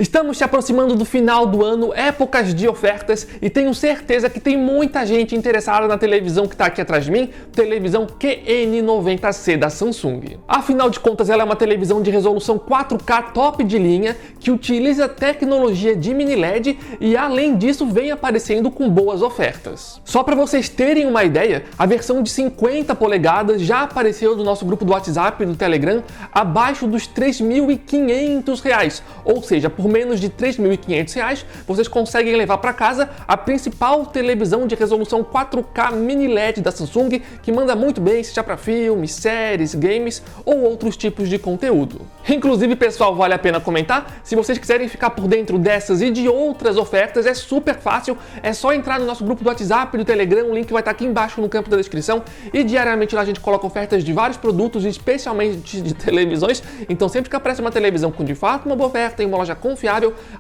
Estamos se aproximando do final do ano, épocas de ofertas, e tenho certeza que tem muita gente interessada na televisão que está aqui atrás de mim, televisão QN90C da Samsung. Afinal de contas, ela é uma televisão de resolução 4K top de linha, que utiliza tecnologia de mini LED e além disso vem aparecendo com boas ofertas. Só para vocês terem uma ideia, a versão de 50 polegadas já apareceu no nosso grupo do WhatsApp e do Telegram abaixo dos R$ 3.500, ou seja, por menos de R$ 3.500, vocês conseguem levar para casa a principal televisão de resolução 4K mini LED da Samsung, que manda muito bem, seja para filmes, séries, games ou outros tipos de conteúdo. Inclusive, pessoal, vale a pena comentar, se vocês quiserem ficar por dentro dessas e de outras ofertas, é super fácil, é só entrar no nosso grupo do WhatsApp e do Telegram, o link vai estar aqui embaixo no campo da descrição, e diariamente lá a gente coloca ofertas de vários produtos, especialmente de televisões, então sempre que aparece uma televisão com de fato uma boa oferta em uma loja confiável,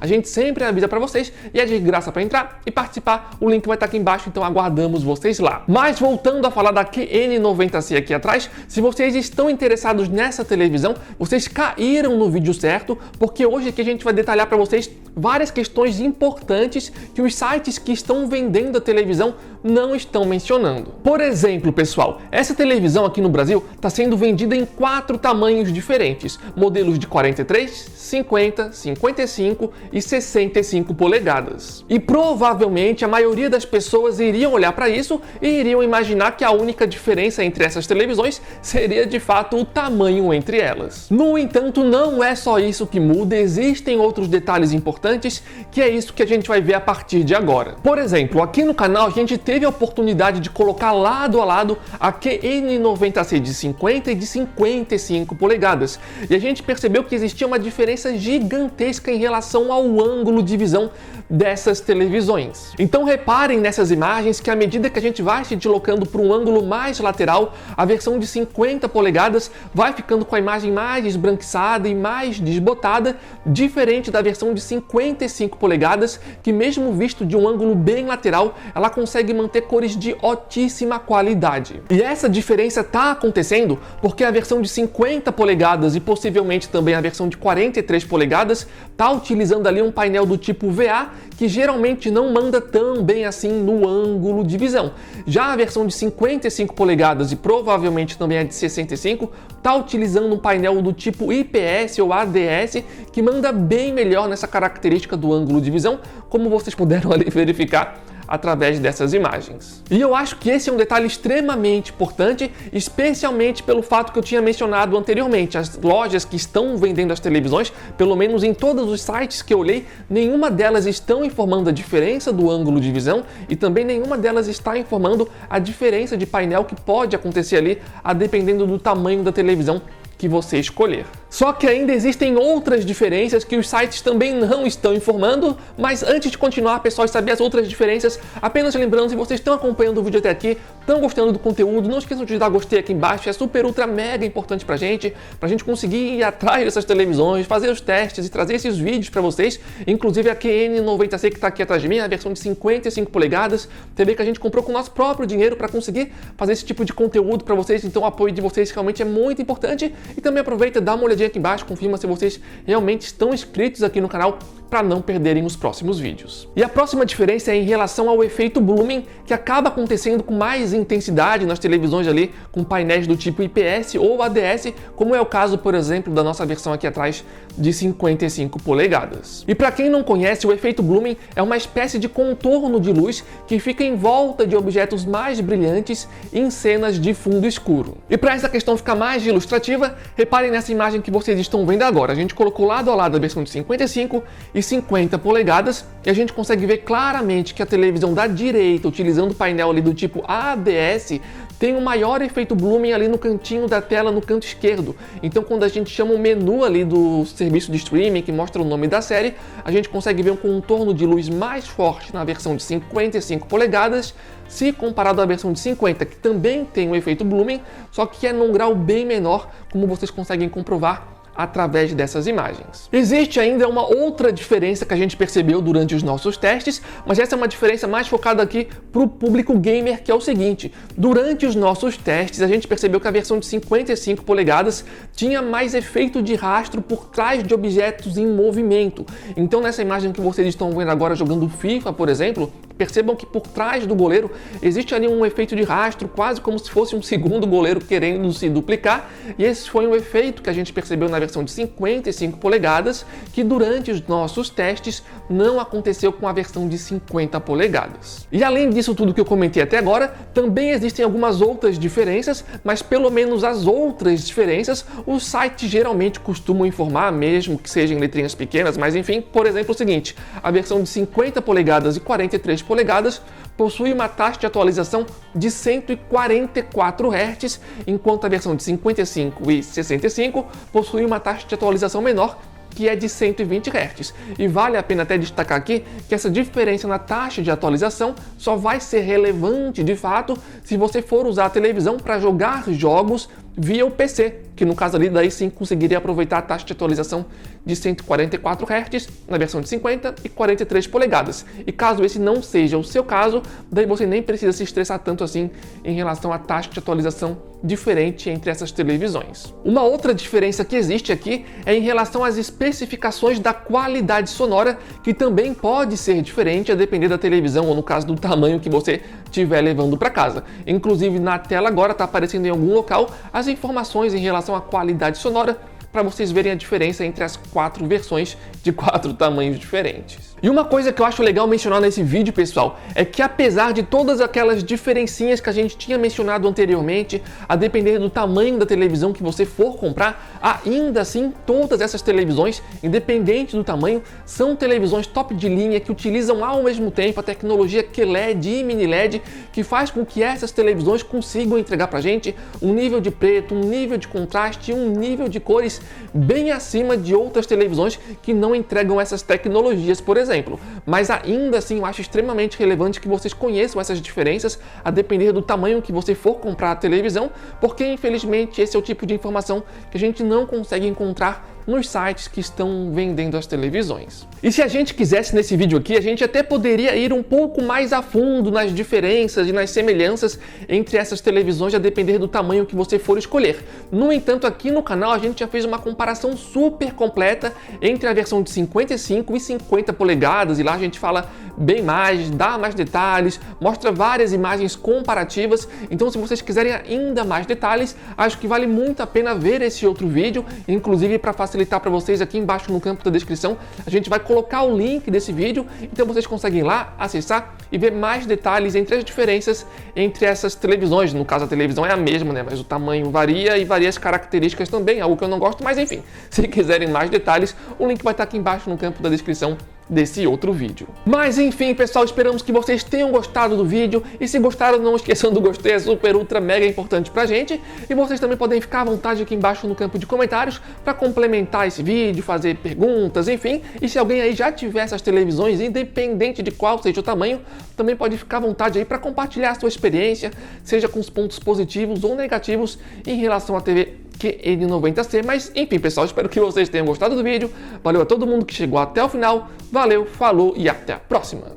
a gente sempre avisa para vocês e é de graça para entrar e participar. O link vai estar aqui embaixo, então aguardamos vocês lá. Mas voltando a falar da QN90C aqui atrás, se vocês estão interessados nessa televisão, vocês caíram no vídeo certo, porque hoje aqui a gente vai detalhar para vocês várias questões importantes que os sites que estão vendendo a televisão não estão mencionando. Por exemplo, pessoal, essa televisão aqui no Brasil está sendo vendida em 4 tamanhos diferentes, modelos de 43, 50, 55 e 65 polegadas. E provavelmente a maioria das pessoas iriam olhar para isso e iriam imaginar que a única diferença entre essas televisões seria de fato o tamanho entre elas. No entanto, não é só isso que muda, existem outros detalhes importantes, que é isso que a gente vai ver a partir de agora. Por exemplo, aqui no canal a gente teve a oportunidade de colocar lado a lado a QN90C de 50 e de 55 polegadas, e a gente percebeu que existia uma diferença gigantesca em relação ao ângulo de visão dessas televisões. Então reparem nessas imagens que à medida que a gente vai se deslocando para um ângulo mais lateral, a versão de 50 polegadas vai ficando com a imagem mais esbranquiçada e mais desbotada, diferente da versão de 55 polegadas, que mesmo visto de um ângulo bem lateral, ela consegue manter cores de altíssima qualidade. E essa diferença está acontecendo porque a versão de 50 polegadas e possivelmente também a versão de 43 polegadas está utilizando ali um painel do tipo VA, que geralmente não manda tão bem assim no ângulo de visão. Já a versão de 55 polegadas e provavelmente também a de 65 está utilizando um painel do tipo IPS ou ADS, que manda bem melhor nessa característica do ângulo de visão, como vocês puderam ali verificar através dessas imagens. E eu acho que esse é um detalhe extremamente importante, especialmente pelo fato que eu tinha mencionado anteriormente. As lojas que estão vendendo as televisões, pelo menos em todos os sites que eu olhei, nenhuma delas estão informando a diferença do ângulo de visão e também nenhuma delas está informando a diferença de painel que pode acontecer ali, a dependendo do tamanho da televisão que você escolher. Só que ainda existem outras diferenças que os sites também não estão informando, mas antes de continuar, pessoal, e saber as outras diferenças, apenas lembrando, se vocês estão acompanhando o vídeo até aqui, estão gostando do conteúdo, não esqueçam de dar gostei aqui embaixo, é super, ultra, mega importante pra gente conseguir ir atrás dessas televisões, fazer os testes e trazer esses vídeos pra vocês, inclusive a QN90C que tá aqui atrás de mim, a versão de 55 polegadas, TV que a gente comprou com o nosso próprio dinheiro para conseguir fazer esse tipo de conteúdo pra vocês, então o apoio de vocês realmente é muito importante. E também aproveita e dá uma olhadinha aqui embaixo, confirma se vocês realmente estão inscritos aqui no canal para não perderem os próximos vídeos. E a próxima diferença é em relação ao efeito blooming, que acaba acontecendo com mais intensidade nas televisões ali com painéis do tipo IPS ou ADS, como é o caso, por exemplo, da nossa versão aqui atrás de 55 polegadas. E para quem não conhece, o efeito blooming é uma espécie de contorno de luz que fica em volta de objetos mais brilhantes em cenas de fundo escuro. E para essa questão ficar mais ilustrativa, reparem nessa imagem que vocês estão vendo agora. A gente colocou lado a lado a versão de 55 e 50 polegadas e a gente consegue ver claramente que a televisão da direita, utilizando o painel ali do tipo ADS, tem um maior efeito blooming ali no cantinho da tela, no canto esquerdo. Então, quando a gente chama o menu ali do serviço de streaming, que mostra o nome da série, a gente consegue ver um contorno de luz mais forte na versão de 55 polegadas, se comparado à versão de 50, que também tem um efeito blooming, só que é num grau bem menor, como vocês conseguem comprovar através dessas imagens. Existe ainda uma outra diferença que a gente percebeu durante os nossos testes, mas essa é uma diferença mais focada aqui para o público gamer, que é o seguinte: durante os nossos testes a gente percebeu que a versão de 55 polegadas tinha mais efeito de rastro por trás de objetos em movimento. Então nessa imagem que vocês estão vendo agora jogando FIFA, por exemplo, percebam que por trás do goleiro existe ali um efeito de rastro, quase como se fosse um segundo goleiro querendo se duplicar, e esse foi um efeito que a gente percebeu na versão de 55 polegadas, que durante os nossos testes não aconteceu com a versão de 50 polegadas. E além disso tudo que eu comentei até agora, também existem algumas outras diferenças, mas pelo menos as outras diferenças os sites geralmente costumam informar, mesmo que sejam em letrinhas pequenas, mas enfim, por exemplo, o seguinte: a versão de 50 polegadas e 43 polegadas possui uma taxa de atualização de 144 Hz, enquanto a versão de 55 e 65 possui uma taxa de atualização menor, que é de 120 Hz. E vale a pena até destacar aqui que essa diferença na taxa de atualização só vai ser relevante de fato se você for usar a televisão para jogar jogos via o PC, que no caso ali daí sim conseguiria aproveitar a taxa de atualização de 144 Hz na versão de 50 e 43 polegadas. E caso esse não seja o seu caso, daí você nem precisa se estressar tanto assim em relação à taxa de atualização diferente entre essas televisões. Uma outra diferença que existe aqui é em relação às especificações da qualidade sonora, que também pode ser diferente a depender da televisão ou no caso do tamanho que você estiver levando para casa. Inclusive na tela agora está aparecendo em algum local as informações em relação à qualidade sonora, para vocês verem a diferença entre as 4 versões de 4 tamanhos diferentes. E uma coisa que eu acho legal mencionar nesse vídeo, pessoal, é que apesar de todas aquelas diferencinhas que a gente tinha mencionado anteriormente, a depender do tamanho da televisão que você for comprar, ainda assim todas essas televisões, independente do tamanho, são televisões top de linha que utilizam ao mesmo tempo a tecnologia QLED e mini LED, que faz com que essas televisões consigam entregar pra gente um nível de preto, um nível de contraste e um nível de cores bem acima de outras televisões que não entregam essas tecnologias, por exemplo. Mas ainda assim eu acho extremamente relevante que vocês conheçam essas diferenças a depender do tamanho que você for comprar a televisão, porque infelizmente esse é o tipo de informação que a gente não consegue encontrar nos sites que estão vendendo as televisões. E se a gente quisesse nesse vídeo aqui, a gente até poderia ir um pouco mais a fundo nas diferenças e nas semelhanças entre essas televisões a depender do tamanho que você for escolher. No entanto, aqui no canal a gente já fez uma comparação super completa entre a versão de 55 e 50 polegadas, e lá a gente fala bem mais, dá mais detalhes, mostra várias imagens comparativas. Então se vocês quiserem ainda mais detalhes, acho que vale muito a pena ver esse outro vídeo, inclusive para facilitar para vocês, aqui embaixo no campo da descrição a gente vai colocar o link desse vídeo, então vocês conseguem ir lá, acessar e ver mais detalhes entre as diferenças entre essas televisões. No caso a televisão é a mesma, né? Mas o tamanho varia e varia as características também, algo que eu não gosto, mas enfim, se quiserem mais detalhes, o link vai estar aqui embaixo no campo da descrição desse outro vídeo. Mas enfim, pessoal, esperamos que vocês tenham gostado do vídeo, e se gostaram, não esqueçam do gostei, é super, ultra, mega importante pra gente, e vocês também podem ficar à vontade aqui embaixo no campo de comentários para complementar esse vídeo, fazer perguntas, enfim, e se alguém aí já tiver essas televisões, independente de qual seja o tamanho, também pode ficar à vontade aí para compartilhar a sua experiência, seja com os pontos positivos ou negativos em relação à TV QN90C. Mas enfim, pessoal, espero que vocês tenham gostado do vídeo. Valeu a todo mundo que chegou até o final. Valeu, falou e até a próxima!